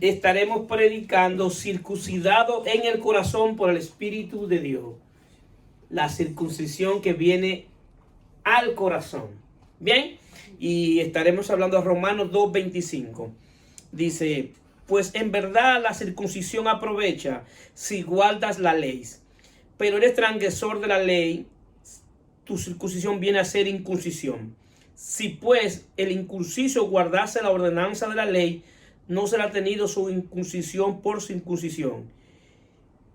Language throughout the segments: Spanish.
estaremos predicando circuncidado en el corazón por el Espíritu de Dios. La circuncisión que viene al corazón. Bien, y estaremos hablando de Romanos 2:25. Dice, pues en verdad la circuncisión aprovecha si guardas la ley, pero eres transgresor de la ley, tu circuncisión viene a ser incursión. Si pues el incursiso guardase la ordenanza de la ley, no será tenido su incursión por circuncisión.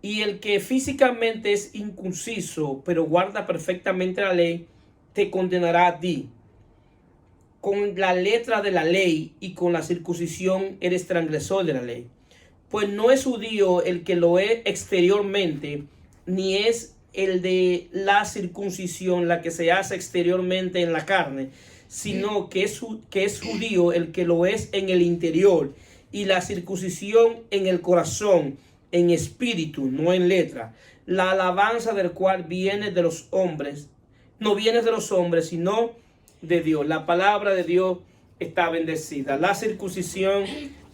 Y el que físicamente es incursiso, pero guarda perfectamente la ley, te condenará a ti. Con la letra de la ley y con la circuncisión eres transgresor de la ley. Pues no es judío el que lo es exteriormente, ni es el de la circuncisión la que se hace exteriormente en la carne, sino que es judío el que lo es en el interior, y la circuncisión en el corazón, en espíritu, no en letra. La alabanza del cual viene de los hombres, no viene de los hombres, sino de Dios. La palabra de Dios está bendecida. La circuncisión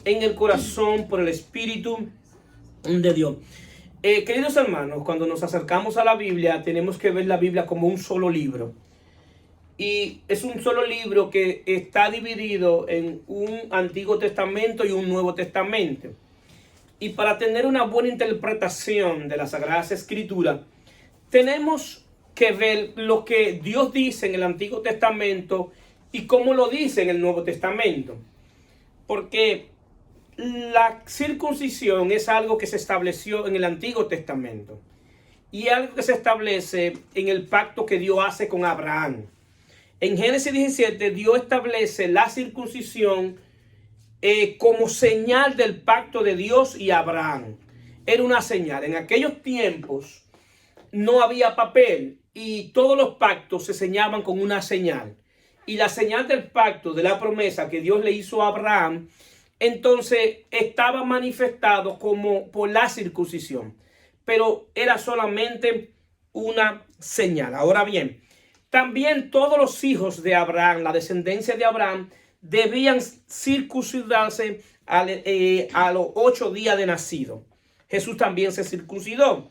en el corazón por el Espíritu de Dios. Queridos hermanos, cuando nos acercamos a la Biblia, tenemos que ver la Biblia como un solo libro. Y es un solo libro que está dividido en un Antiguo Testamento y un Nuevo Testamento. Y para tener una buena interpretación de las Sagradas Escrituras, tenemos que ver lo que Dios dice en el Antiguo Testamento y cómo lo dice en el Nuevo Testamento. Porque la circuncisión es algo que se estableció en el Antiguo Testamento y algo que se establece en el pacto que Dios hace con Abraham. En Génesis 17, Dios establece la circuncisión como señal del pacto de Dios y Abraham. Era una señal. En aquellos tiempos no había papel y todos los pactos se señaban con una señal. Y la señal del pacto, de la promesa que Dios le hizo a Abraham, entonces estaba manifestado como por la circuncisión. Pero era solamente una señal. Ahora bien, también todos los hijos de Abraham, la descendencia de Abraham, debían circuncidarse a los 8 días de nacido. Jesús también se circuncidó.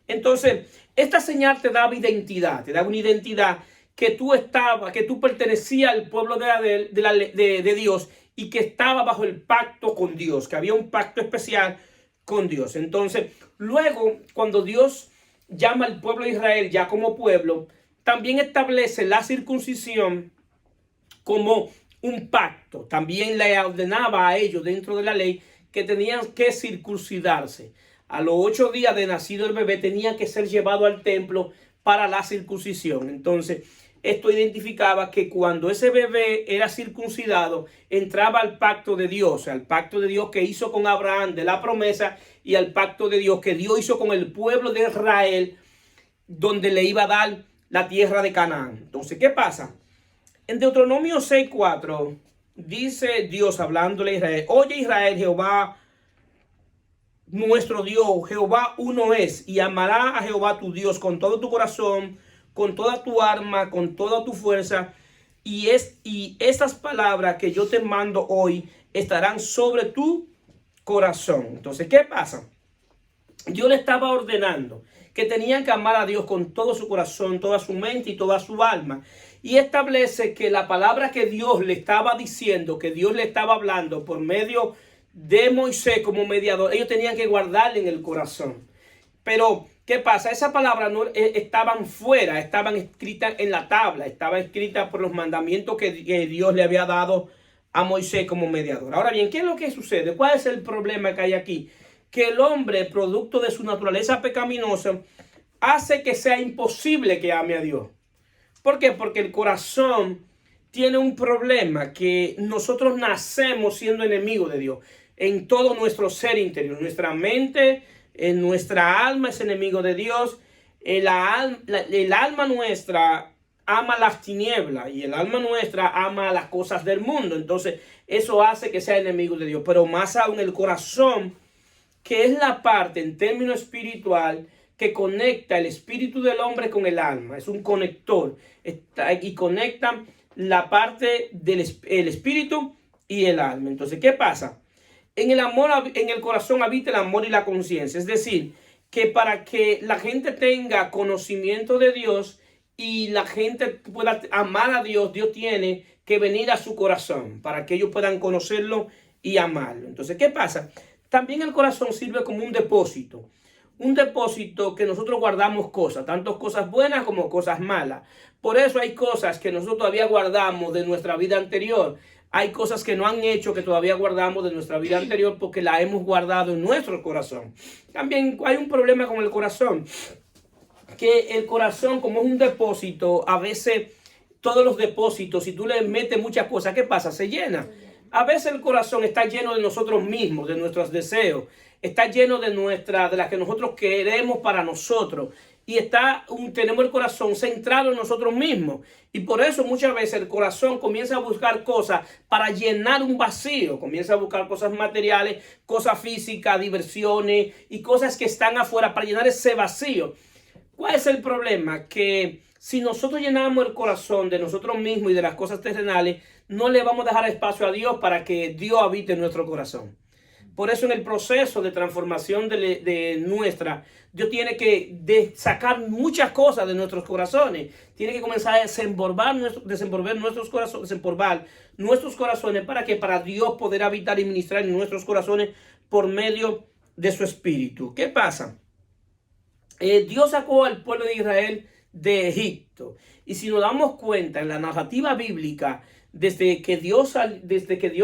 Entonces, esta señal te daba identidad, te daba una identidad que tú pertenecías al pueblo de Dios y que estaba bajo el pacto con Dios, que había un pacto especial con Dios. Entonces, luego, cuando Dios llama al pueblo de Israel ya como pueblo, también establece la circuncisión como un pacto. También le ordenaba a ellos dentro de la ley que tenían que circuncidarse. A los 8 días de nacido el bebé tenía que ser llevado al templo para la circuncisión. Entonces, esto identificaba que cuando ese bebé era circuncidado, entraba al pacto de Dios, al pacto de Dios que hizo con Abraham de la promesa y al pacto de Dios que Dios hizo con el pueblo de Israel, donde le iba a dar la tierra de Canaán. Entonces, ¿qué pasa? En Deuteronomio 6:4 dice Dios hablándole a Israel: oye Israel, Jehová nuestro Dios, Jehová uno es, y amará a Jehová tu Dios con todo tu corazón, con toda tu alma, con toda tu fuerza. Y estas palabras que yo te mando hoy estarán sobre tu corazón. Entonces, ¿qué pasa? Dios le estaba ordenando que tenían que amar a Dios con todo su corazón, toda su mente y toda su alma. Y establece que la palabra que Dios le estaba diciendo, que Dios le estaba hablando por medio de Moisés como mediador, ellos tenían que guardarla en el corazón. Pero, ¿qué pasa? Esas palabras no estaban fuera, estaban escritas en la tabla, estaban escritas por los mandamientos que Dios le había dado a Moisés como mediador. Ahora bien, ¿qué es lo que sucede? ¿Cuál es el problema que hay aquí? Que el hombre, producto de su naturaleza pecaminosa, hace que sea imposible que ame a Dios. ¿Por qué? Porque el corazón tiene un problema, que nosotros nacemos siendo enemigos de Dios. En todo nuestro ser interior, nuestra mente, en nuestra alma es enemigo de Dios. El alma nuestra ama las tinieblas y el alma nuestra ama las cosas del mundo. Entonces, eso hace que sea enemigo de Dios. Pero más aún el corazón, que es la parte en términos espiritual que conecta el espíritu del hombre con el alma. Es un conector y conecta la parte del espíritu y el alma. Entonces, ¿qué pasa? En el amor, en el corazón habita el amor y la conciencia. Es decir, que para que la gente tenga conocimiento de Dios y la gente pueda amar a Dios, Dios tiene que venir a su corazón para que ellos puedan conocerlo y amarlo. Entonces, ¿qué pasa? También el corazón sirve como un depósito. Un depósito que nosotros guardamos cosas, tanto cosas buenas como cosas malas. Por eso hay cosas que nosotros todavía guardamos de nuestra vida anterior. Hay cosas que no han hecho que todavía guardamos de nuestra vida anterior porque la hemos guardado en nuestro corazón. También hay un problema con el corazón, que el corazón, como es un depósito, a veces todos los depósitos, si tú le metes muchas cosas, ¿qué pasa? Se llena. A veces el corazón está lleno de nosotros mismos, de nuestros deseos, está lleno de las que nosotros queremos para nosotros. Y tenemos el corazón centrado en nosotros mismos. Y por eso muchas veces el corazón comienza a buscar cosas para llenar un vacío. Comienza a buscar cosas materiales, cosas físicas, diversiones y cosas que están afuera para llenar ese vacío. ¿Cuál es el problema? Que si nosotros llenamos el corazón de nosotros mismos y de las cosas terrenales, no le vamos a dejar espacio a Dios para que Dios habite en nuestro corazón. Por eso en el proceso de transformación de nuestra, Dios tiene que sacar muchas cosas de nuestros corazones. Tiene que comenzar a desenvolver nuestros corazones para que para Dios poder habitar y ministrar en nuestros corazones por medio de su Espíritu. ¿Qué pasa? Dios sacó al pueblo de Israel de Egipto. Y si nos damos cuenta en la narrativa bíblica, desde que Dios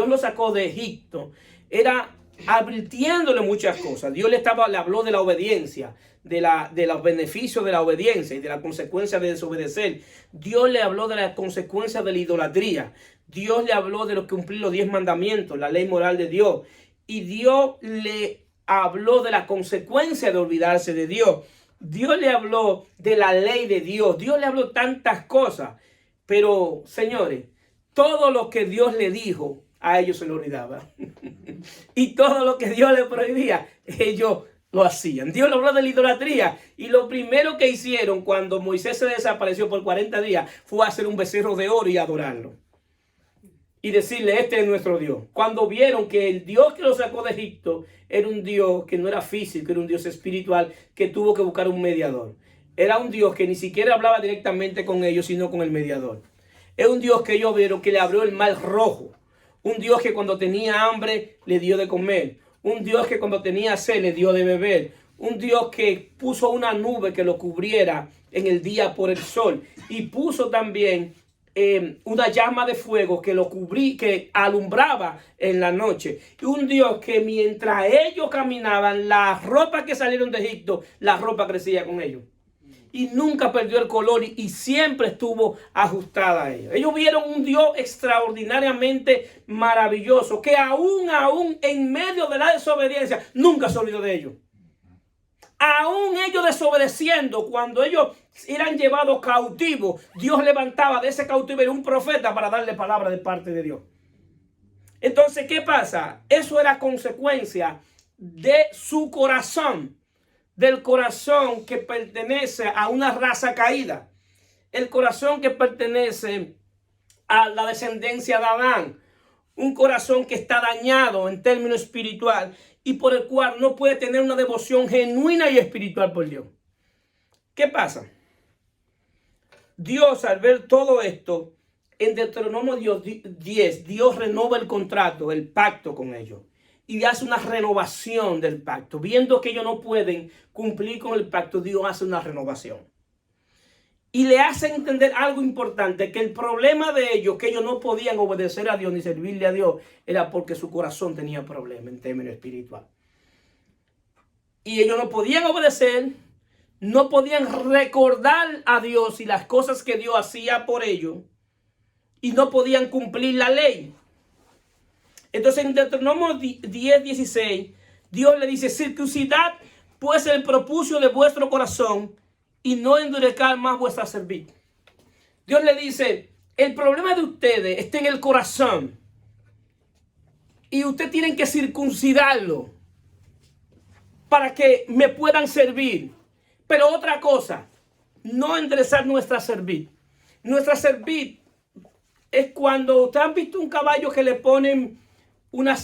lo sacó de Egipto, era advirtiéndole muchas cosas. Dios le habló de la obediencia, de los beneficios de la obediencia y de la consecuencia de desobedecer. Dios le habló de las consecuencias de la idolatría. Dios le habló de cumplir los 10 mandamientos, la ley moral de Dios. Y Dios le habló de la consecuencia de olvidarse de Dios. Dios le habló de la ley de Dios. Dios le habló tantas cosas. Pero, señores, todo lo que Dios le dijo, a ellos se lo olvidaba. Y todo lo que Dios le prohibía, ellos lo hacían. Dios le habló de la idolatría. Y lo primero que hicieron cuando Moisés se desapareció por 40 días fue hacer un becerro de oro y adorarlo. Y decirle, este es nuestro Dios. Cuando vieron que el Dios que los sacó de Egipto era un Dios que no era físico, era un Dios espiritual, que tuvo que buscar un mediador. Era un Dios que ni siquiera hablaba directamente con ellos, sino con el mediador. Es un Dios que ellos vieron que le abrió el mar rojo. Un Dios que cuando tenía hambre le dio de comer. Un Dios que cuando tenía sed le dio de beber. Un Dios que puso una nube que lo cubriera en el día por el sol. Y puso también una llama de fuego que lo cubría, que alumbraba en la noche. Y un Dios que mientras ellos caminaban, la ropa que salieron de Egipto, la ropa crecía con ellos. Y nunca perdió el color y siempre estuvo ajustada a ellos. Ellos vieron un Dios extraordinariamente maravilloso que aún en medio de la desobediencia nunca se olvidó de ellos. Aún ellos desobedeciendo, cuando ellos eran llevados cautivos, Dios levantaba de ese cautiverio un profeta para darle palabra de parte de Dios. Entonces, ¿qué pasa? Eso era consecuencia de su corazón. Del corazón que pertenece a una raza caída. El corazón que pertenece a la descendencia de Adán. Un corazón que está dañado en términos espiritual y por el cual no puede tener una devoción genuina y espiritual por Dios. ¿Qué pasa? Dios, al ver todo esto, en Deuteronomio 10, Dios renova el contrato, el pacto con ellos. Y hace una renovación del pacto. Viendo que ellos no pueden cumplir con el pacto, Dios hace una renovación. Y le hace entender algo importante, que el problema de ellos, que ellos no podían obedecer a Dios ni servirle a Dios, era porque su corazón tenía problemas en términos espirituales. Y ellos no podían obedecer, no podían recordar a Dios y las cosas que Dios hacía por ellos, y no podían cumplir la ley. Entonces en Deuteronomio 10:16, Dios le dice, circuncidad pues el prepucio de vuestro corazón y no endurezcad más vuestra cerviz. Dios le dice, el problema de ustedes está en el corazón y ustedes tienen que circuncidarlo para que me puedan servir. Pero otra cosa, no enderezar nuestra cerviz. Nuestra cerviz es cuando ustedes han visto un caballo que le ponen una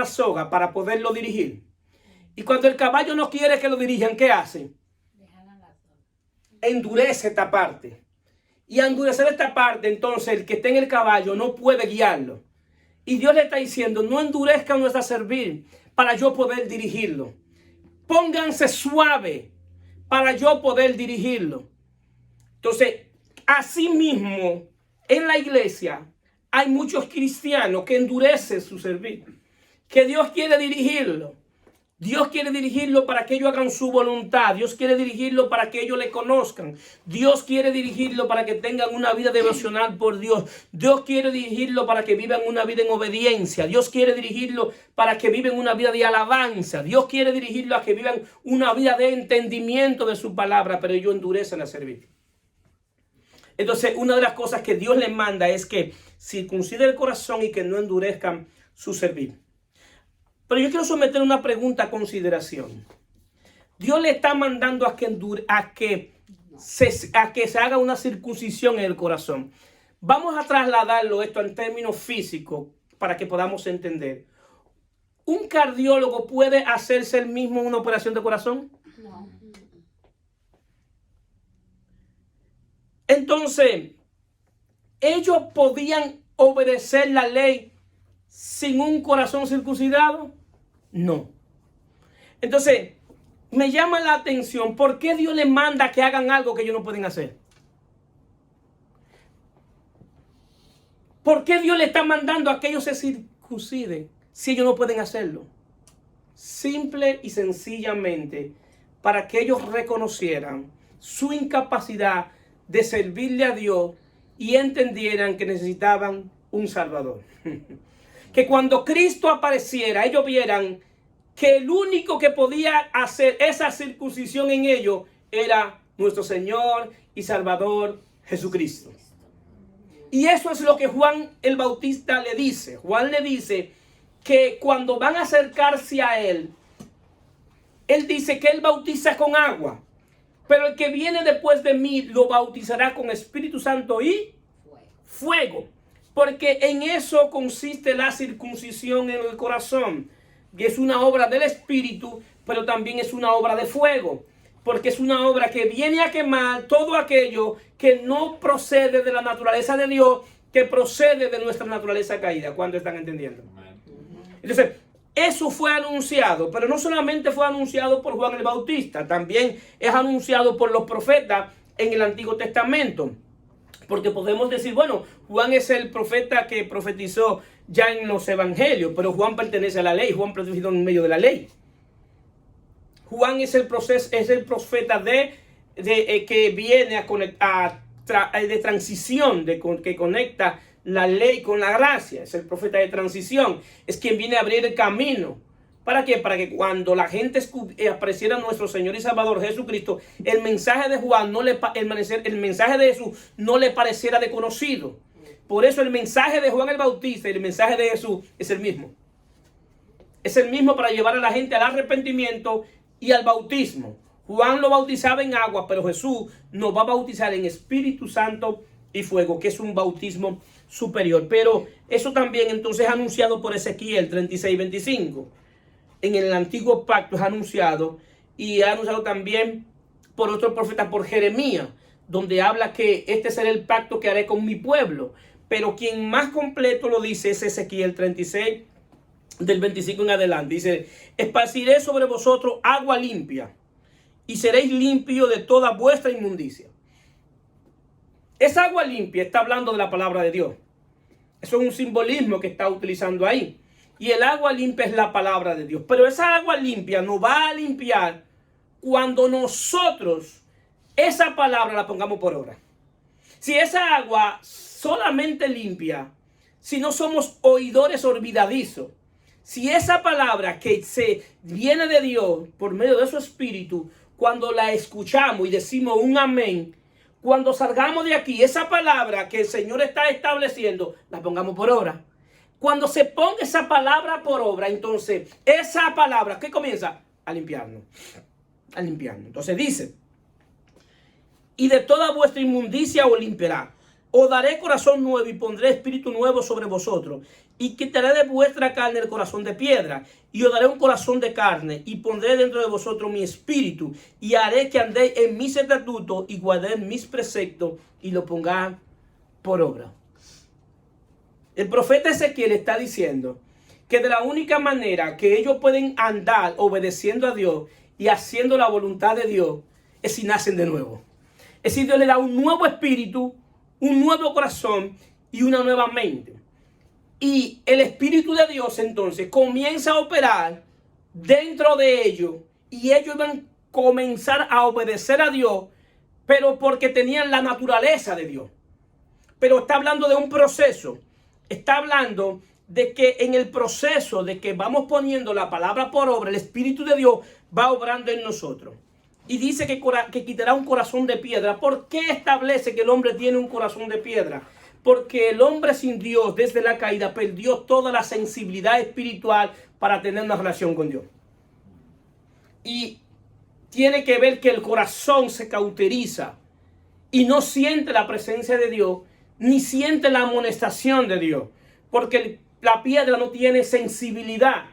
soga para poderlo dirigir. Y cuando el caballo no quiere que lo dirijan, ¿qué hacen? Endurece esta parte. Y a endurecer esta parte, entonces el que está en el caballo no puede guiarlo. Y Dios le está diciendo, no endurezcan nuestra servir para yo poder dirigirlo. Pónganse suave para yo poder dirigirlo. Entonces, así mismo, en la iglesia hay muchos cristianos que endurecen su servir, que Dios quiere dirigirlo. Dios quiere dirigirlo para que ellos hagan su voluntad. Dios quiere dirigirlo para que ellos le conozcan. Dios quiere dirigirlo para que tengan una vida devocional por Dios. Dios quiere dirigirlo para que vivan una vida en obediencia. Dios quiere dirigirlo para que vivan una vida de alabanza. Dios quiere dirigirlo a que vivan una vida de entendimiento de su palabra, pero ellos endurecen a servir. Entonces, una de las cosas que Dios les manda es que circunciden el corazón y que no endurezcan su servir. Pero yo quiero someter una pregunta a consideración. Dios le está mandando a que se haga una circuncisión en el corazón. Vamos a trasladarlo esto en términos físicos para que podamos entender. ¿Un cardiólogo puede hacerse él mismo una operación de corazón? No. Entonces, ¿ellos podían obedecer la ley sin un corazón circuncidado? No. Entonces, me llama la atención, ¿por qué Dios les manda que hagan algo que ellos no pueden hacer? ¿Por qué Dios le está mandando a que ellos se circunciden si ellos no pueden hacerlo? Simple y sencillamente para que ellos reconocieran su incapacidad de servirle a Dios y entendieran que necesitaban un Salvador. Que cuando Cristo apareciera, ellos vieran que el único que podía hacer esa circuncisión en ellos era nuestro Señor y Salvador Jesucristo. Y eso es lo que Juan el Bautista le dice. Juan le dice que cuando van a acercarse a él dice que él bautiza con agua, pero el que viene después de mí lo bautizará con Espíritu Santo y fuego. Porque en eso consiste la circuncisión en el corazón. Que es una obra del Espíritu, pero también es una obra de fuego. Porque es una obra que viene a quemar todo aquello que no procede de la naturaleza de Dios, que procede de nuestra naturaleza caída. ¿Cuánto están entendiendo? Entonces, eso fue anunciado, pero no solamente fue anunciado por Juan el Bautista, también es anunciado por los profetas en el Antiguo Testamento. Porque podemos decir, bueno, Juan es el profeta que profetizó ya en los evangelios, pero Juan pertenece a la ley, Juan profetizó en medio de la ley. Juan es el profeta que viene de transición, que conecta la ley con la gracia. Es el profeta de transición, es quien viene a abrir el camino. ¿Para qué? Para que cuando la gente apareciera a nuestro Señor y Salvador Jesucristo, el mensaje de Juan el mensaje de Jesús no le pareciera desconocido. Por eso el mensaje de Juan el Bautista y el mensaje de Jesús es el mismo. Es el mismo para llevar a la gente al arrepentimiento y al bautismo. Juan lo bautizaba en agua, pero Jesús nos va a bautizar en Espíritu Santo y fuego, que es un bautismo superior. Pero eso también entonces es anunciado por Ezequiel 36:25. En el antiguo pacto es anunciado, y es anunciado también por otro profeta, por Jeremías, donde habla que este será el pacto que haré con mi pueblo. Pero quien más completo lo dice es Ezequiel 36, del 25 en adelante. Dice: esparciré sobre vosotros agua limpia, y seréis limpios de toda vuestra inmundicia. Esa agua limpia está hablando de la palabra de Dios. Eso es un simbolismo que está utilizando ahí. Y el agua limpia es la palabra de Dios. Pero esa agua limpia nos va a limpiar cuando nosotros esa palabra la pongamos por obra. Si esa agua solamente limpia, si no somos oidores olvidadizos, si esa palabra que se viene de Dios por medio de su Espíritu, cuando la escuchamos y decimos un amén, cuando salgamos de aquí, esa palabra que el Señor está estableciendo, la pongamos por obra. Cuando se ponga esa palabra por obra, entonces esa palabra, ¿qué comienza? A limpiarnos. A limpiarnos. Entonces dice: y de toda vuestra inmundicia os limpiará. Os daré corazón nuevo y pondré espíritu nuevo sobre vosotros. y quitaré de vuestra carne el corazón de piedra, y os daré un corazón de carne, y pondré dentro de vosotros mi espíritu, y haré que andéis en mis estatutos, y guardéis mis preceptos, y lo pongáis por obra. El profeta Ezequiel está diciendo que de la única manera que ellos pueden andar obedeciendo a Dios y haciendo la voluntad de Dios es si nacen de nuevo. Es decir, Dios le da un nuevo espíritu, un nuevo corazón y una nueva mente. Y el Espíritu de Dios entonces comienza a operar dentro de ellos, y ellos van a comenzar a obedecer a Dios, pero porque tenían la naturaleza de Dios. Pero está hablando de un proceso. Está hablando de que en el proceso de que vamos poniendo la palabra por obra, el Espíritu de Dios va obrando en nosotros. Y dice que quitará un corazón de piedra. ¿Por qué establece que el hombre tiene un corazón de piedra? Porque el hombre sin Dios desde la caída perdió toda la sensibilidad espiritual para tener una relación con Dios. Y tiene que ver que el corazón se cauteriza y no siente la presencia de Dios, ni siente la amonestación de Dios, porque la piedra no tiene sensibilidad.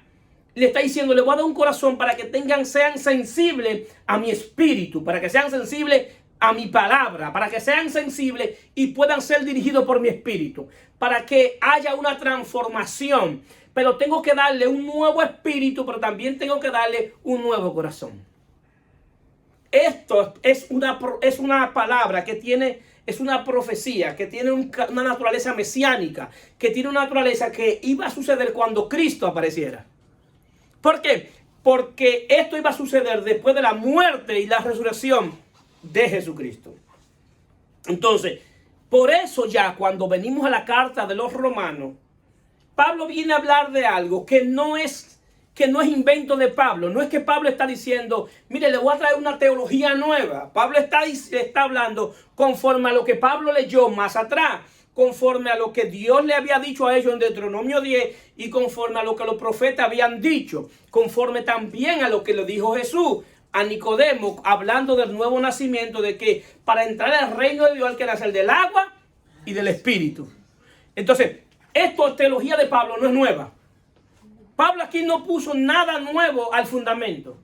Le está diciendo, le voy a dar un corazón para que sean sensibles a mi espíritu, para que sean sensibles a mi palabra, para que sean sensibles y puedan ser dirigidos por mi espíritu, para que haya una transformación. Pero tengo que darle un nuevo espíritu, pero también tengo que darle un nuevo corazón. Esto es una palabra que tiene, es una profecía que tiene una naturaleza mesiánica, que tiene una naturaleza que iba a suceder cuando Cristo apareciera. ¿Por qué? Porque esto iba a suceder después de la muerte y la resurrección de Jesucristo. Entonces, por eso ya cuando venimos a la carta de los Romanos, Pablo viene a hablar de algo que no es invento de Pablo. No es que Pablo está diciendo, mire, le voy a traer una teología nueva. Pablo está hablando conforme a lo que Pablo leyó más atrás, conforme a lo que Dios le había dicho a ellos en Deuteronomio 10 y conforme a lo que los profetas habían dicho, conforme también a lo que le dijo Jesús a Nicodemo, hablando del nuevo nacimiento, de que para entrar al reino de Dios hay que nacer del agua y del espíritu. Entonces, esto, teología de Pablo, no es nueva. Pablo aquí no puso nada nuevo al fundamento.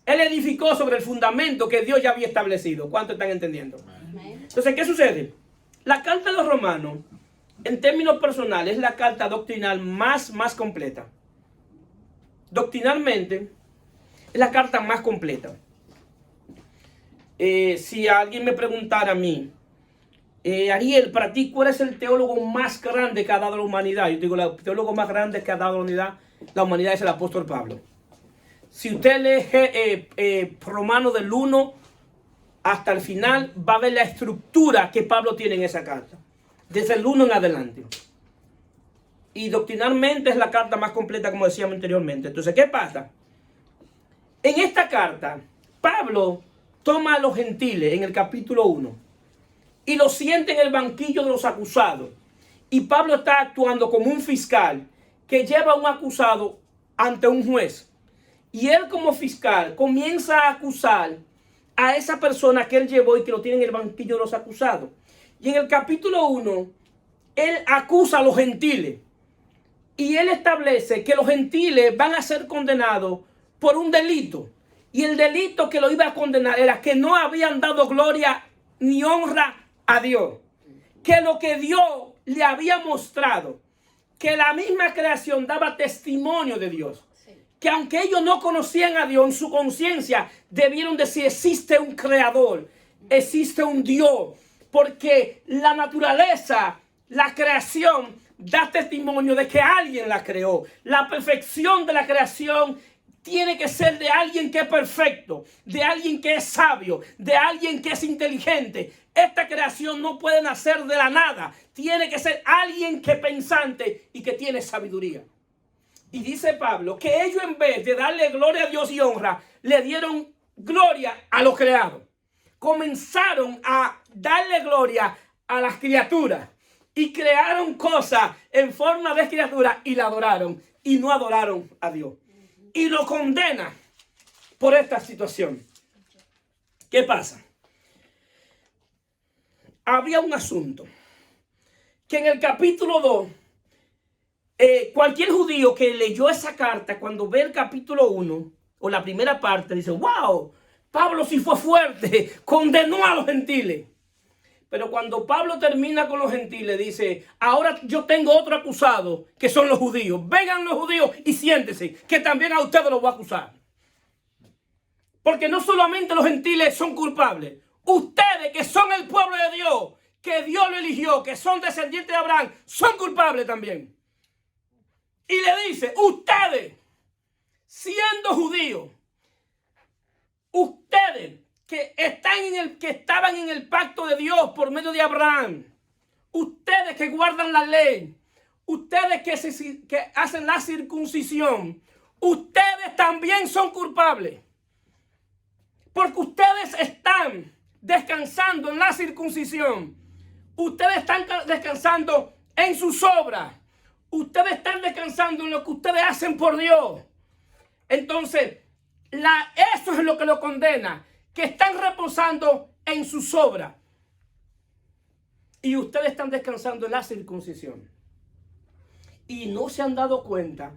Él edificó sobre el fundamento que Dios ya había establecido. ¿Cuántos están entendiendo? Entonces, ¿qué sucede? La carta de los Romanos, en términos personales, es la carta doctrinal más completa. Doctrinalmente, es la carta más completa. Si alguien me preguntara a mí, Ariel, para ti, ¿cuál es el teólogo más grande que ha dado la humanidad? Yo digo, el teólogo más grande que ha dado la humanidad es el apóstol Pablo. Si usted lee Romanos del 1 hasta el final, va a ver la estructura que Pablo tiene en esa carta, desde el 1 en adelante. Y doctrinalmente es la carta más completa, como decíamos anteriormente. Entonces, ¿qué pasa? En esta carta, Pablo toma a los gentiles en el capítulo 1 y los sienta en el banquillo de los acusados. Y Pablo está actuando como un fiscal que lleva a un acusado ante un juez. Y él, como fiscal, comienza a acusar a esa persona que él llevó y que lo tiene en el banquillo de los acusados. Y en el capítulo 1, él acusa a los gentiles. Y él establece que los gentiles van a ser condenados por un delito. Y el delito que lo iba a condenar era que no habían dado gloria ni honra a Dios. Que lo que Dios le había mostrado, que la misma creación daba testimonio de Dios. Que aunque ellos no conocían a Dios, en su conciencia debieron decir, existe un creador, existe un Dios. Porque la naturaleza, la creación, da testimonio de que alguien la creó. La perfección de la creación tiene que ser de alguien que es perfecto, de alguien que es sabio, de alguien que es inteligente. Esta creación no puede nacer de la nada. Tiene que ser alguien que es pensante y que tiene sabiduría. Y dice Pablo que ellos, en vez de darle gloria a Dios y honra, le dieron gloria a lo creado. Comenzaron a darle gloria a las criaturas y crearon cosas en forma de criatura y la adoraron y no adoraron a Dios. Y lo condena por esta situación. ¿Qué pasa? Había un asunto que en el capítulo 2 Cualquier judío que leyó esa carta, cuando ve el capítulo 1 o la primera parte, dice, wow, Pablo sí fue fuerte, condenó a los gentiles. Pero cuando Pablo termina con los gentiles, dice, ahora yo tengo otro acusado, que son los judíos. Vengan los judíos y siéntense, que también a ustedes los voy a acusar. Porque no solamente los gentiles son culpables. Ustedes, que son el pueblo de Dios, que Dios lo eligió, que son descendientes de Abraham, son culpables también. Y le dice, ustedes, siendo judíos, ustedes que estaban en el pacto de Dios por medio de Abraham, ustedes que guardan la ley, ustedes que hacen la circuncisión, ustedes también son culpables. Porque ustedes están descansando en la circuncisión. Ustedes están descansando en sus obras. Ustedes están descansando en lo que ustedes hacen por Dios. Entonces, eso es lo que lo condena. Que están reposando en sus obras. Y ustedes están descansando en la circuncisión. Y no se han dado cuenta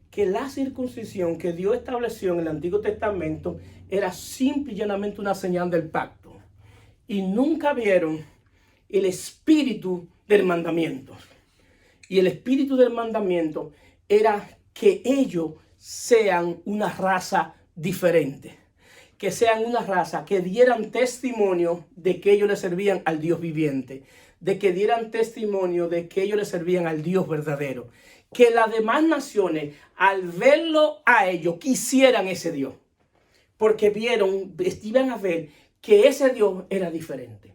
que la circuncisión que Dios estableció en el Antiguo Testamento era simple y llanamente una señal del pacto. Y nunca vieron el espíritu del mandamiento. Y el espíritu del mandamiento era que ellos sean una raza diferente. Que sean una raza que dieran testimonio de que ellos le servían al Dios viviente. De que dieran testimonio de que ellos le servían al Dios verdadero. Que las demás naciones, al verlo a ellos, quisieran ese Dios. Porque iban a ver que ese Dios era diferente.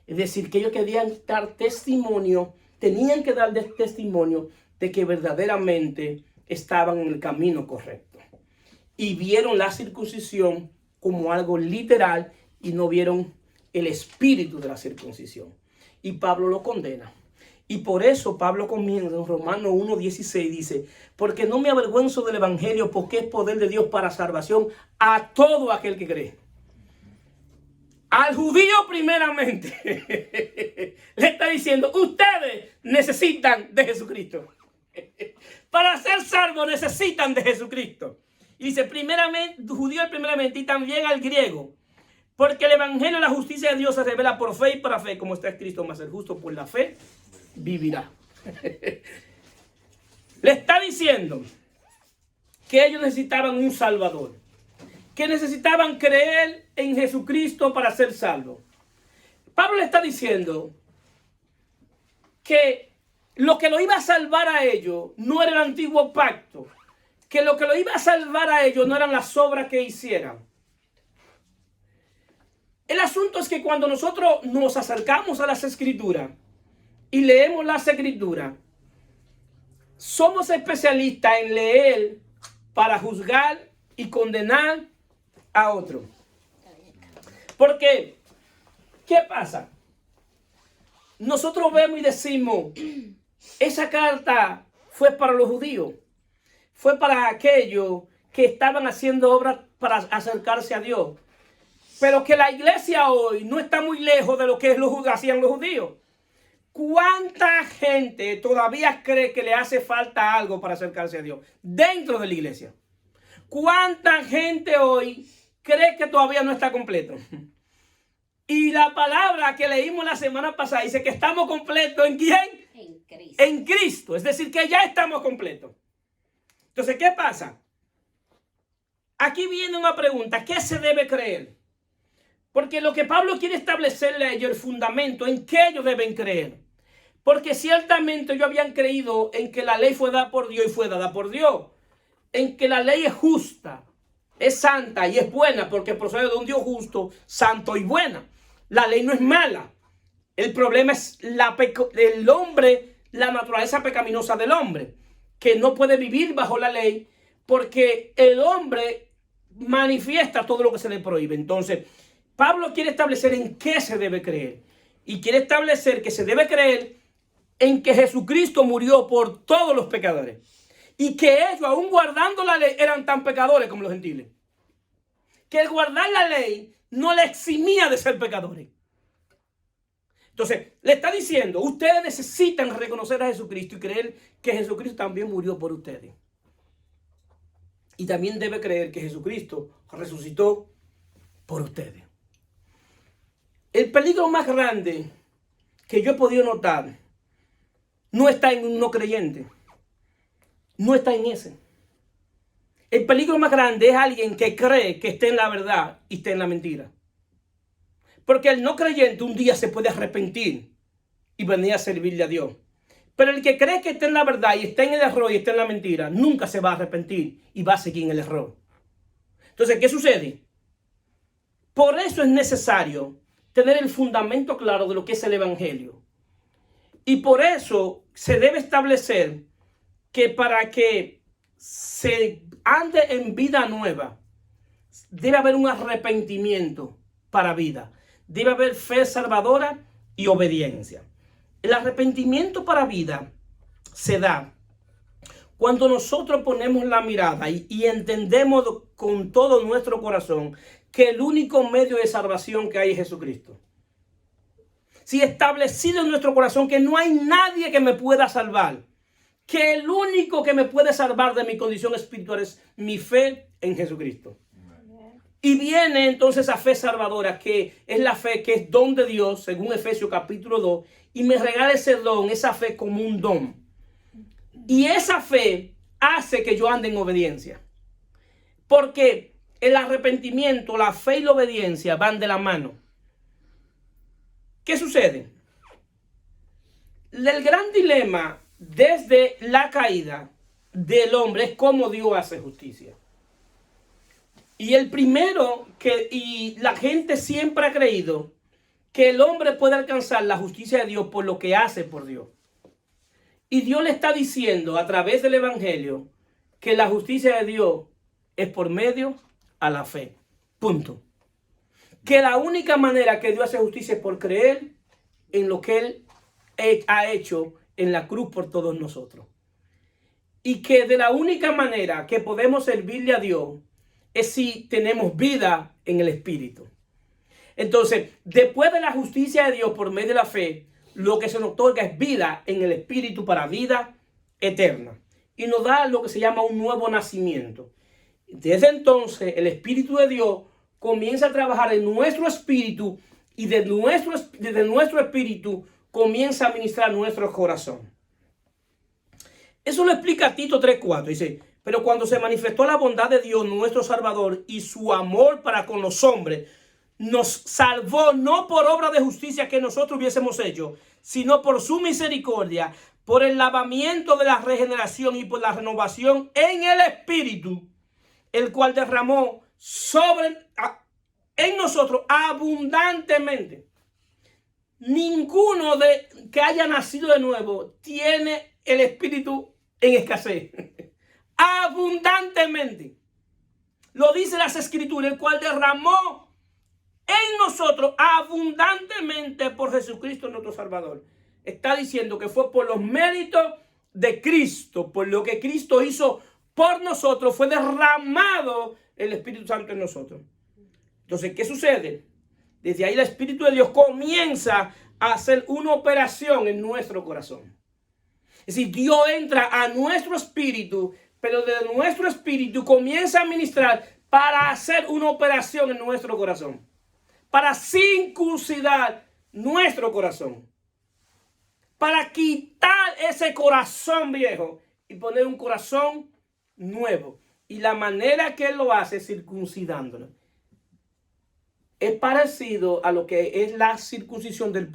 Es decir, que ellos querían dar testimonio, tenían que dar testimonio de que verdaderamente estaban en el camino correcto. Y vieron la circuncisión como algo literal y no vieron el espíritu de la circuncisión. Y Pablo lo condena. Y por eso Pablo comienza en Romanos 1:16, dice, porque no me avergüenzo del evangelio, porque es poder de Dios para salvación a todo aquel que cree. Al judío primeramente le está diciendo, ustedes necesitan de Jesucristo. Para ser salvos necesitan de Jesucristo. Y dice, primeramente, judío primeramente y también al griego. Porque el evangelio de la justicia de Dios se revela por fe y para fe, como está escrito, mas el justo por la fe vivirá. Le está diciendo que ellos necesitaban un salvador, que necesitaban creer en Jesucristo para ser salvos. Pablo le está diciendo que lo que lo iba a salvar a ellos no era el antiguo pacto, que lo que lo iba a salvar a ellos no eran las obras que hicieran. El asunto es que cuando nosotros nos acercamos a las Escrituras y leemos las Escrituras, somos especialistas en leer para juzgar y condenar a otro. Porque, ¿qué pasa? Nosotros vemos y decimos, esa carta fue para los judíos, fue para aquellos que estaban haciendo obras para acercarse a Dios. Pero que la iglesia hoy no está muy lejos de lo que hacían los judíos. ¿Cuánta gente todavía cree que le hace falta algo para acercarse a Dios dentro de la iglesia? ¿Cuánta gente hoy cree que todavía no está completo? Y la palabra que leímos la semana pasada dice que estamos completos ¿en quién? En Cristo. En Cristo, es decir, que ya estamos completos. Entonces, ¿qué pasa? Aquí viene una pregunta, ¿qué se debe creer? Porque lo que Pablo quiere establecerle a ellos el fundamento en que ellos deben creer. Porque ciertamente ellos habían creído en que la ley fue dada por Dios y fue dada por Dios. En que la ley es justa, es santa y es buena porque procede de un Dios justo, santo y buena. La ley no es mala. El problema es el hombre, la naturaleza pecaminosa del hombre, que no puede vivir bajo la ley porque el hombre manifiesta todo lo que se le prohíbe. Entonces, Pablo quiere establecer en qué se debe creer. Y quiere establecer que se debe creer en que Jesucristo murió por todos los pecadores. Y que ellos, aún guardando la ley, eran tan pecadores como los gentiles. Que el guardar la ley no le eximía de ser pecadores. Entonces, le está diciendo, ustedes necesitan reconocer a Jesucristo y creer que Jesucristo también murió por ustedes. Y también debe creer que Jesucristo resucitó por ustedes. El peligro más grande que yo he podido notar no está en un no creyente. No está en ese. El peligro más grande es alguien que cree que está en la verdad y está en la mentira. Porque el no creyente un día se puede arrepentir y venir a servirle a Dios. Pero el que cree que está en la verdad y está en el error y está en la mentira, nunca se va a arrepentir y va a seguir en el error. Entonces, ¿qué sucede? Por eso es necesario tener el fundamento claro de lo que es el evangelio. Y por eso se debe establecer que para que se ande en vida nueva, debe haber un arrepentimiento para vida. Debe haber fe salvadora y obediencia. El arrepentimiento para vida se da cuando nosotros ponemos la mirada y entendemos con todo nuestro corazón que el único medio de salvación que hay es Jesucristo. Si establecido en nuestro corazón que no hay nadie que me pueda salvar, que el único que me puede salvar de mi condición espiritual es mi fe en Jesucristo. Y viene entonces esa fe salvadora, que es la fe que es don de Dios, según Efesios capítulo 2, y me regala ese don, esa fe como un don. Y esa fe hace que yo ande en obediencia. Porque el arrepentimiento, la fe y la obediencia van de la mano. ¿Qué sucede? El gran dilema desde la caída del hombre es cómo Dios hace justicia. Y el primero y la gente siempre ha creído que el hombre puede alcanzar la justicia de Dios por lo que hace por Dios. Y Dios le está diciendo a través del evangelio que la justicia de Dios es por medio a la fe. Punto. Que la única manera que Dios hace justicia es por creer en lo que Él ha hecho en la cruz por todos nosotros. Y que de la única manera que podemos servirle a Dios es si tenemos vida en el Espíritu. Entonces, después de la justicia de Dios por medio de la fe, lo que se nos otorga es vida en el Espíritu para vida eterna. Y nos da lo que se llama un nuevo nacimiento. Desde entonces, el Espíritu de Dios comienza a trabajar en nuestro espíritu y desde nuestro espíritu comienza a ministrar nuestro corazón. Eso lo explica Tito 3:4. Dice, pero cuando se manifestó la bondad de Dios, nuestro Salvador, y su amor para con los hombres, nos salvó no por obra de justicia que nosotros hubiésemos hecho, sino por su misericordia, por el lavamiento de la regeneración y por la renovación en el Espíritu, el cual derramó en nosotros abundantemente. Ninguno que haya nacido de nuevo tiene el Espíritu en escasez. Abundantemente. Lo dice las Escrituras, el cual derramó en nosotros abundantemente por Jesucristo nuestro Salvador. Está diciendo que fue por los méritos de Cristo, por lo que Cristo hizo por nosotros, fue derramado el Espíritu Santo en nosotros. Entonces, ¿qué sucede? Desde ahí el Espíritu de Dios comienza a hacer una operación en nuestro corazón. Es decir, Dios entra a nuestro espíritu, pero de nuestro espíritu comienza a ministrar para hacer una operación en nuestro corazón. Para circuncidar nuestro corazón. Para quitar ese corazón viejo y poner un corazón nuevo. Y la manera que Él lo hace es circuncidándolo. Es parecido a lo que es la circuncisión del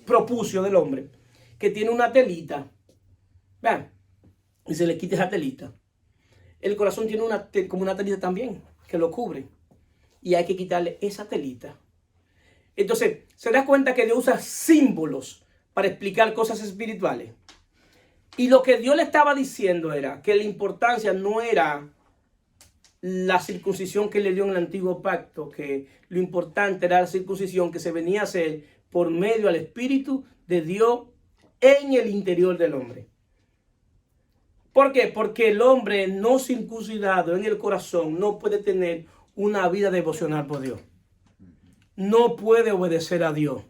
propucio del hombre, que tiene una telita. Vean, y se le quita esa telita. El corazón tiene como una telita también, que lo cubre. Y hay que quitarle esa telita. Entonces, se da cuenta que Dios usa símbolos para explicar cosas espirituales. Y lo que Dios le estaba diciendo era que la importancia no era la circuncisión que le dio en el antiguo pacto, que lo importante era la circuncisión que se venía a hacer por medio del Espíritu de Dios en el interior del hombre. ¿Por qué? Porque el hombre no circuncidado en el corazón no puede tener una vida devocional por Dios. no puede obedecer a Dios.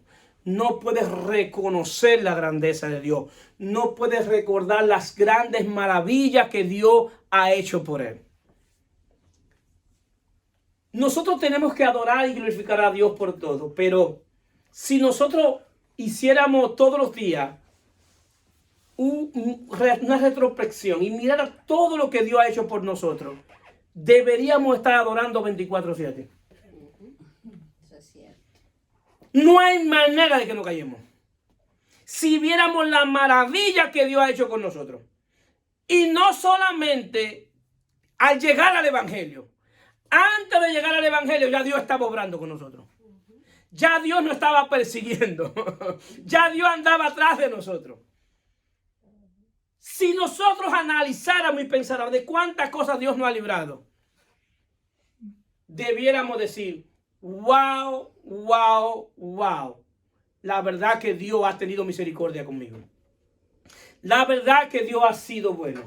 No puedes reconocer la grandeza de Dios. No puedes recordar las grandes maravillas que Dios ha hecho por él. Nosotros tenemos que adorar y glorificar a Dios por todo, pero si nosotros hiciéramos todos los días una retrospección y mirar todo lo que Dios ha hecho por nosotros, deberíamos estar adorando 24/7. Eso es cierto. No hay manera de que nos callemos. Si viéramos la maravilla que Dios ha hecho con nosotros. Y no solamente al llegar al Evangelio. Antes de llegar al Evangelio ya Dios estaba obrando con nosotros. Ya Dios nos estaba persiguiendo. Ya Dios andaba atrás de nosotros. Si nosotros analizáramos y pensáramos de cuántas cosas Dios nos ha librado, debiéramos decir, wow, wow, wow. La verdad que Dios ha tenido misericordia conmigo. La verdad que Dios ha sido bueno.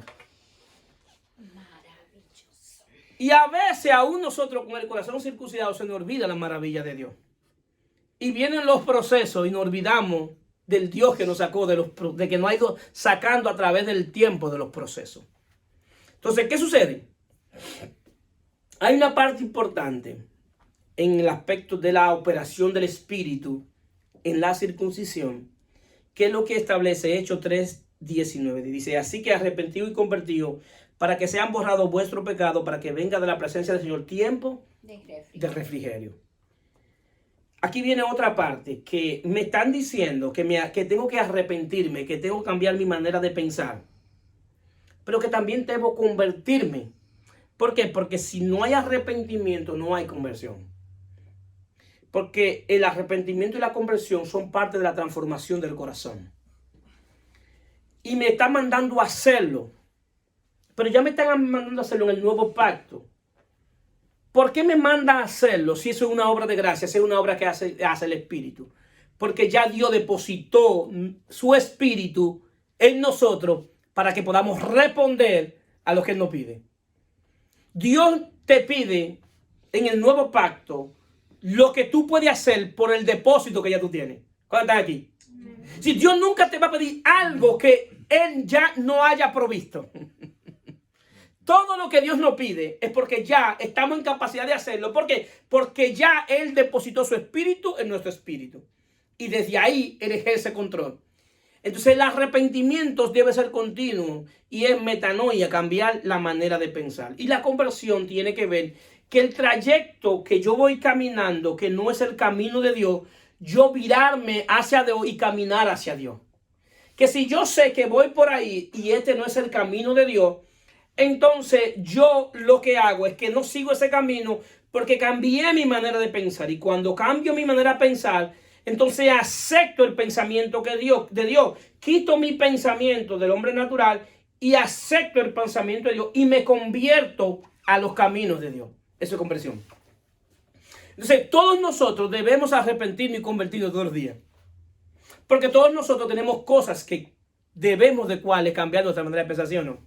Maravilloso. Y a veces aún nosotros con el corazón circuncidado se nos olvida la maravilla de Dios. Y vienen los procesos y nos olvidamos del Dios que nos sacó, de que nos ha ido sacando a través del tiempo de los procesos. Entonces, ¿qué sucede? Hay una parte importante en el aspecto de la operación del Espíritu en la circuncisión, que es lo que establece Hechos 3:19. Dice, así que arrepentido y convertido, para que sean borrados vuestros pecados, para que venga de la presencia del Señor tiempo de refrigerio. Aquí viene otra parte, que me están diciendo que tengo que arrepentirme, que tengo que cambiar mi manera de pensar, pero que también debo convertirme. ¿Por qué? Porque si no hay arrepentimiento, no hay conversión. Porque el arrepentimiento y la conversión son parte de la transformación del corazón. Y me están mandando a hacerlo. Pero ya me están mandando a hacerlo en el nuevo pacto. ¿Por qué me manda a hacerlo si eso es una obra de gracia, si es una obra que hace el Espíritu? Porque ya Dios depositó su Espíritu en nosotros para que podamos responder a lo que Él nos pide. Dios te pide en el nuevo pacto lo que tú puedes hacer por el depósito que ya tú tienes. ¿Cuándo estás aquí? Si Dios nunca te va a pedir algo que Él ya no haya provisto. Todo lo que Dios nos pide es porque ya estamos en capacidad de hacerlo. ¿Por qué? Porque ya Él depositó su espíritu en nuestro espíritu. Y desde ahí Él ejerce control. Entonces el arrepentimiento debe ser continuo y es metanoia, cambiar la manera de pensar. Y la conversión tiene que ver que el trayecto que yo voy caminando, que no es el camino de Dios, yo virarme hacia Dios y caminar hacia Dios. Que si yo sé que voy por ahí y este no es el camino de Dios, entonces yo lo que hago es que no sigo ese camino porque cambié mi manera de pensar. Y cuando cambio mi manera de pensar, entonces acepto el pensamiento de Dios. Quito mi pensamiento del hombre natural y acepto el pensamiento de Dios y me convierto a los caminos de Dios. Eso es conversión. Entonces todos nosotros debemos arrepentirnos y convertirnos todos los días. Porque todos nosotros tenemos cosas que debemos de cuales cambiar nuestra manera de pensar, ¿sí o no?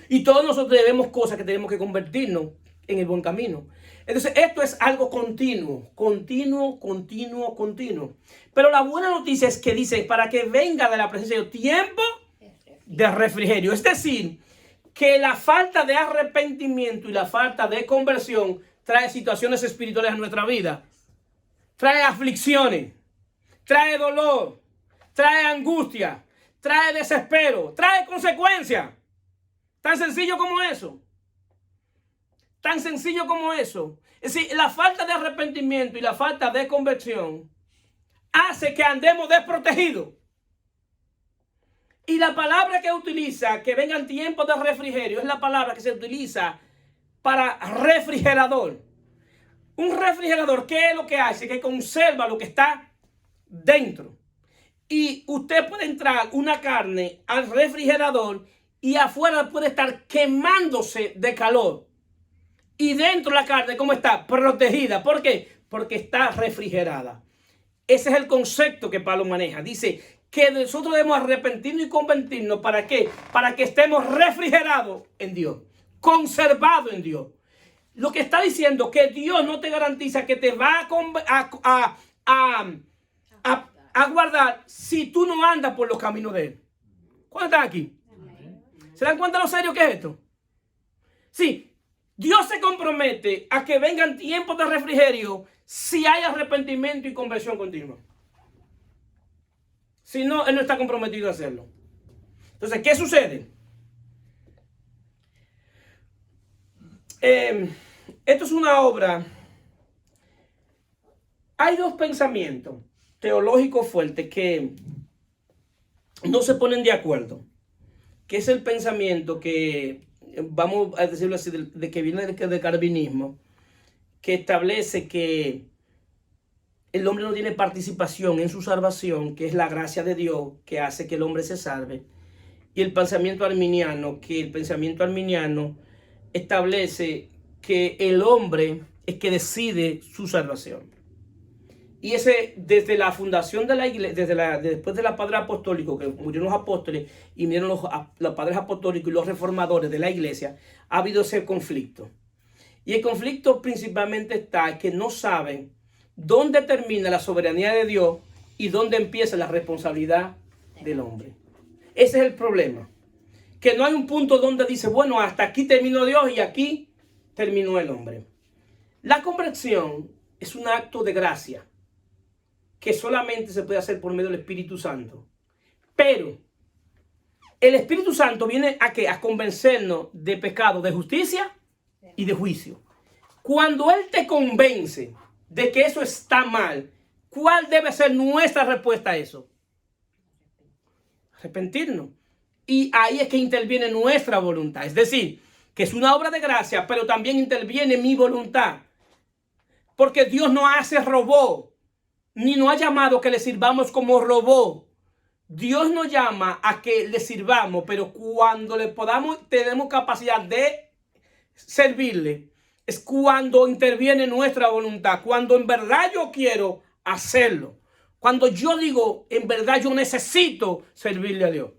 Y todos nosotros debemos cosas que tenemos que convertirnos en el buen camino. Entonces esto es algo continuo. Pero la buena noticia es que dice, para que venga de la presencia de Dios tiempo de refrigerio. Es decir, que la falta de arrepentimiento y la falta de conversión trae situaciones espirituales a nuestra vida. Trae aflicciones, trae dolor, trae angustia, trae desespero, trae consecuencias. Tan sencillo como eso. Tan sencillo como eso. Es decir, la falta de arrepentimiento y la falta de conversión hace que andemos desprotegidos. Y la palabra que utiliza, que vengan tiempos de refrigerio, es la palabra que se utiliza para refrigerador. Un refrigerador, ¿qué es lo que hace? Que conserva lo que está dentro. Y usted puede entrar una carne al refrigerador y afuera puede estar quemándose de calor. Y dentro la carne, ¿cómo está? Protegida. ¿Por qué? Porque está refrigerada. Ese es el concepto que Pablo maneja. Dice que nosotros debemos arrepentirnos y convertirnos. ¿Para qué? Para que estemos refrigerados en Dios. Conservados en Dios. lo que está diciendo que Dios no te garantiza que te va a guardar si tú no andas por los caminos de Él. ¿Cuántos están aquí? ¿Se dan cuenta lo serio que es esto? Sí, Dios se compromete a que vengan tiempos de refrigerio si hay arrepentimiento y conversión continua. Si no, Él no está comprometido a hacerlo. Entonces, ¿qué sucede? Esto es una obra. Hay dos pensamientos teológicos fuertes que no se ponen de acuerdo. Que es el pensamiento que, vamos a decirlo así, de que viene del calvinismo, que establece que el hombre no tiene participación en su salvación, que es la gracia de Dios que hace que el hombre se salve. Y el pensamiento arminiano, establece que el hombre es que decide su salvación. Y ese, desde la fundación de la iglesia, después de los padres apostólicos, que murieron los apóstoles y murieron los padres apostólicos y los reformadores de la iglesia, ha habido ese conflicto. Y el conflicto principalmente está en que no saben dónde termina la soberanía de Dios y dónde empieza la responsabilidad del hombre. Ese es el problema. Que no hay un punto donde dice, bueno, hasta aquí terminó Dios y aquí terminó el hombre. La conversión es un acto de gracia que solamente se puede hacer por medio del Espíritu Santo. Pero el Espíritu Santo viene a ¿qué? A convencernos de pecado, de justicia y de juicio. Cuando Él te convence de que eso está mal, ¿cuál debe ser nuestra respuesta a eso? Arrepentirnos. Y ahí es que interviene nuestra voluntad. Es decir, que es una obra de gracia, pero también interviene mi voluntad. Porque Dios no hace robot, ni nos ha llamado que le sirvamos como robot. Dios nos llama a que le sirvamos, pero cuando tenemos capacidad de servirle, es cuando interviene nuestra voluntad, cuando en verdad yo quiero hacerlo. Cuando yo digo, en verdad yo necesito servirle a Dios.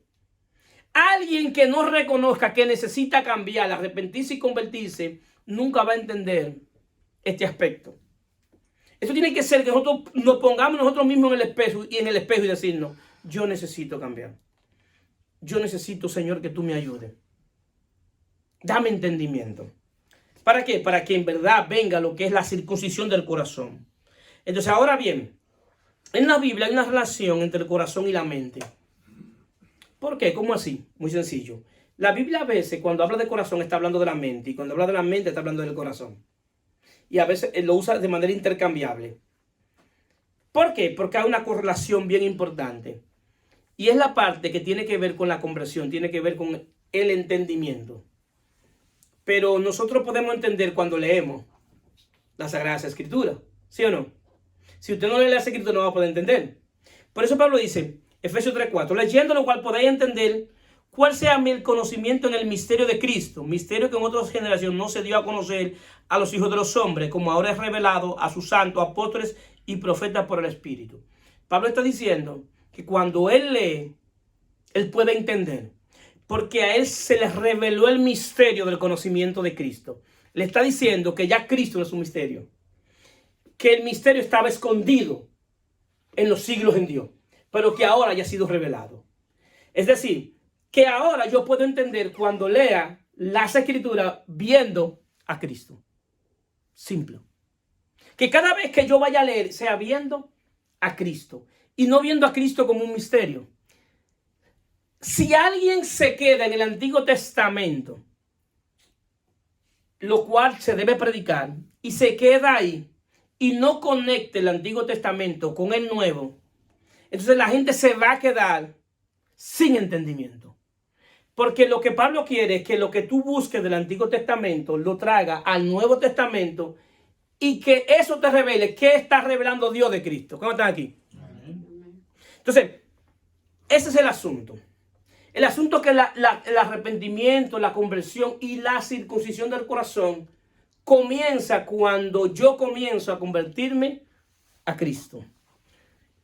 Alguien que no reconozca que necesita cambiar, arrepentirse y convertirse, nunca va a entender este aspecto. Eso tiene que ser que nosotros nos pongamos nosotros mismos en el espejo y decirnos, yo necesito cambiar. Yo necesito, Señor, que tú me ayudes. Dame entendimiento. ¿Para qué? Para que en verdad venga lo que es la circuncisión del corazón. Entonces, ahora bien, en la Biblia hay una relación entre el corazón y la mente. ¿Por qué? ¿Cómo así? Muy sencillo. La Biblia a veces cuando habla de corazón está hablando de la mente y cuando habla de la mente está hablando del corazón. Y a veces lo usa de manera intercambiable. ¿Por qué? Porque hay una correlación bien importante. Y es la parte que tiene que ver con la conversión, tiene que ver con el entendimiento. Pero nosotros podemos entender cuando leemos las Sagradas Escrituras, ¿sí o no? Si usted no lee las Escrituras no va a poder entender. Por eso Pablo dice, Efesios 3:4, leyendo lo cual podéis entender cuál sea el conocimiento en el misterio de Cristo, misterio que en otras generaciones no se dio a conocer a los hijos de los hombres, como ahora es revelado a sus santos, apóstoles y profetas por el Espíritu. Pablo está diciendo que cuando él lee, él puede entender, porque a él se le reveló el misterio del conocimiento de Cristo. Le está diciendo que ya Cristo no es un misterio, que el misterio estaba escondido en los siglos en Dios, pero que ahora ya ha sido revelado. Es decir, que ahora yo puedo entender cuando lea las Escrituras viendo a Cristo. Simple. Que cada vez que yo vaya a leer sea viendo a Cristo y no viendo a Cristo como un misterio. Si alguien se queda en el Antiguo Testamento, lo cual se debe predicar, y se queda ahí y no conecte el Antiguo Testamento con el Nuevo, entonces la gente se va a quedar sin entendimiento. Porque lo que Pablo quiere es que lo que tú busques del Antiguo Testamento lo traiga al Nuevo Testamento y que eso te revele qué está revelando Dios de Cristo. ¿Cómo están aquí? Entonces, ese es el asunto. El asunto es que el arrepentimiento, la conversión y la circuncisión del corazón comienza cuando yo comienzo a convertirme a Cristo.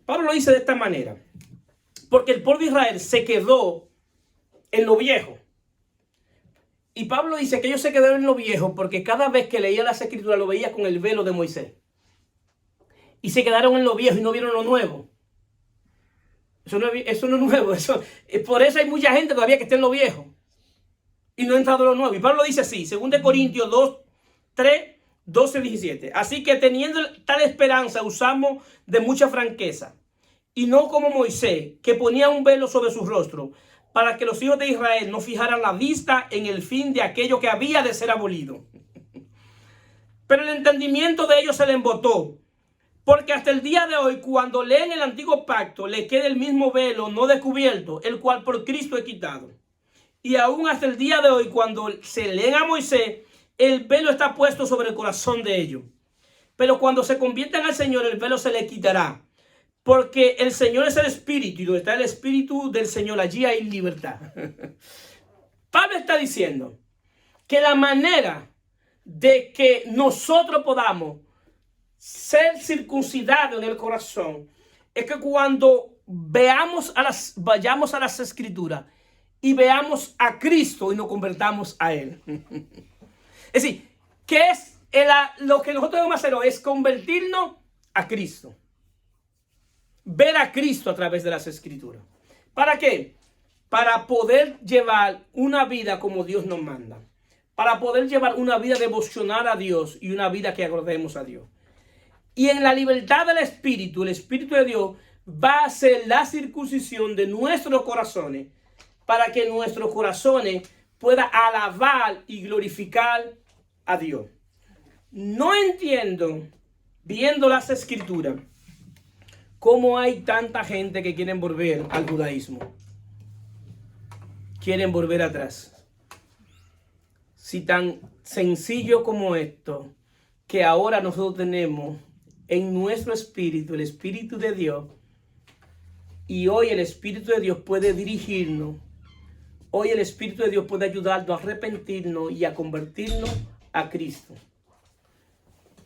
Pablo lo dice de esta manera. Porque el pueblo de Israel se quedó en lo viejo. Y Pablo dice que ellos se quedaron en lo viejo porque cada vez que leía las escrituras lo veía con el velo de Moisés. Y se quedaron en lo viejo y no vieron lo nuevo. Eso no es nuevo. Por eso hay mucha gente todavía que está en lo viejo y no ha entrado en lo nuevo. Y Pablo dice así, 2 Corintios 12, 17. Así que teniendo tal esperanza usamos de mucha franqueza. Y no como Moisés, que ponía un velo sobre su rostro, para que los hijos de Israel no fijaran la vista en el fin de aquello que había de ser abolido. Pero el entendimiento de ellos se le embotó, porque hasta el día de hoy, cuando leen el antiguo pacto, le queda el mismo velo no descubierto, el cual por Cristo he quitado. Y aún hasta el día de hoy, cuando se leen a Moisés, el velo está puesto sobre el corazón de ellos. Pero cuando se conviertan al Señor, el velo se le quitará. Porque el Señor es el Espíritu, y donde está el Espíritu del Señor, allí hay libertad. Pablo está diciendo que la manera de que nosotros podamos ser circuncidados en el corazón es que cuando vayamos a las Escrituras y veamos a Cristo y nos convertamos a Él. Es decir, ¿qué es lo que nosotros debemos hacer? Es convertirnos a Cristo. Ver a Cristo a través de las Escrituras. ¿Para qué? Para poder llevar una vida como Dios nos manda. Para poder llevar una vida devocional a Dios y una vida que agrademos a Dios. Y en la libertad del Espíritu, el Espíritu de Dios va a hacer la circuncisión de nuestros corazones para que nuestros corazones puedan alabar y glorificar a Dios. No entiendo, viendo las Escrituras, cómo hay tanta gente que quieren volver al judaísmo. Quieren volver atrás. Si tan sencillo como esto, que ahora nosotros tenemos en nuestro espíritu, el Espíritu de Dios, y hoy el Espíritu de Dios puede dirigirnos, hoy el Espíritu de Dios puede ayudarnos a arrepentirnos y a convertirnos a Cristo,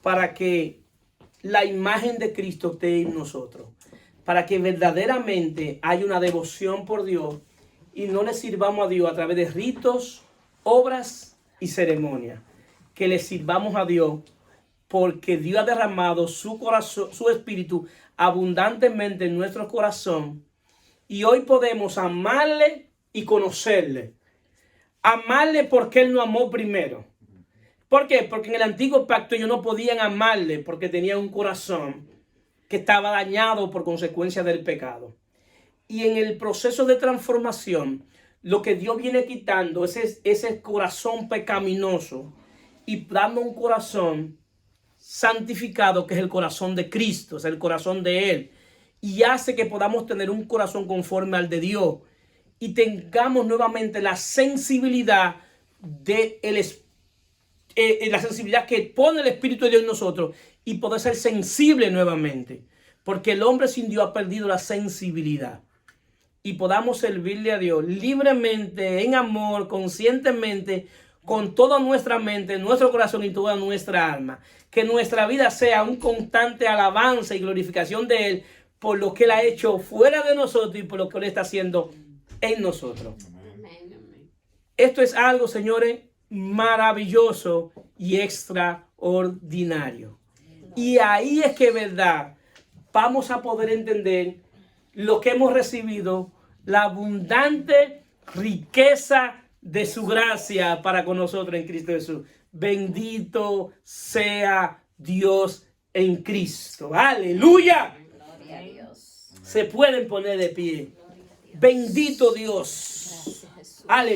para que la imagen de Cristo esté en nosotros, para que verdaderamente haya una devoción por Dios y no le sirvamos a Dios a través de ritos, obras y ceremonias, que le sirvamos a Dios porque Dios ha derramado su corazón, su espíritu abundantemente en nuestro corazón, y hoy podemos amarle y conocerle. Amarle porque Él nos amó primero. ¿Por qué? Porque en el antiguo pacto ellos no podían amarle porque tenían un corazón que estaba dañado por consecuencia del pecado. Y en el proceso de transformación, lo que Dios viene quitando es ese corazón pecaminoso y dando un corazón santificado, que es el corazón de Cristo, es el corazón de Él, y hace que podamos tener un corazón conforme al de Dios y tengamos nuevamente la sensibilidad de la sensibilidad que pone el Espíritu de Dios en nosotros y poder ser sensible nuevamente, porque el hombre sin Dios ha perdido la sensibilidad, y podamos servirle a Dios libremente, en amor, conscientemente, con toda nuestra mente, nuestro corazón y toda nuestra alma. Que nuestra vida sea un constante alabanza y glorificación de Él por lo que Él ha hecho fuera de nosotros y por lo que Él está haciendo en nosotros. Esto es algo, señores, maravilloso y extraordinario. Y ahí es que, verdad, vamos a poder entender lo que hemos recibido, la abundante riqueza de su gracia para con nosotros en Cristo Jesús. Bendito sea Dios en Cristo. ¡Aleluya! Gloria a Dios. Se pueden poner de pie. Bendito Dios. Gracias, Jesús. Aleluya.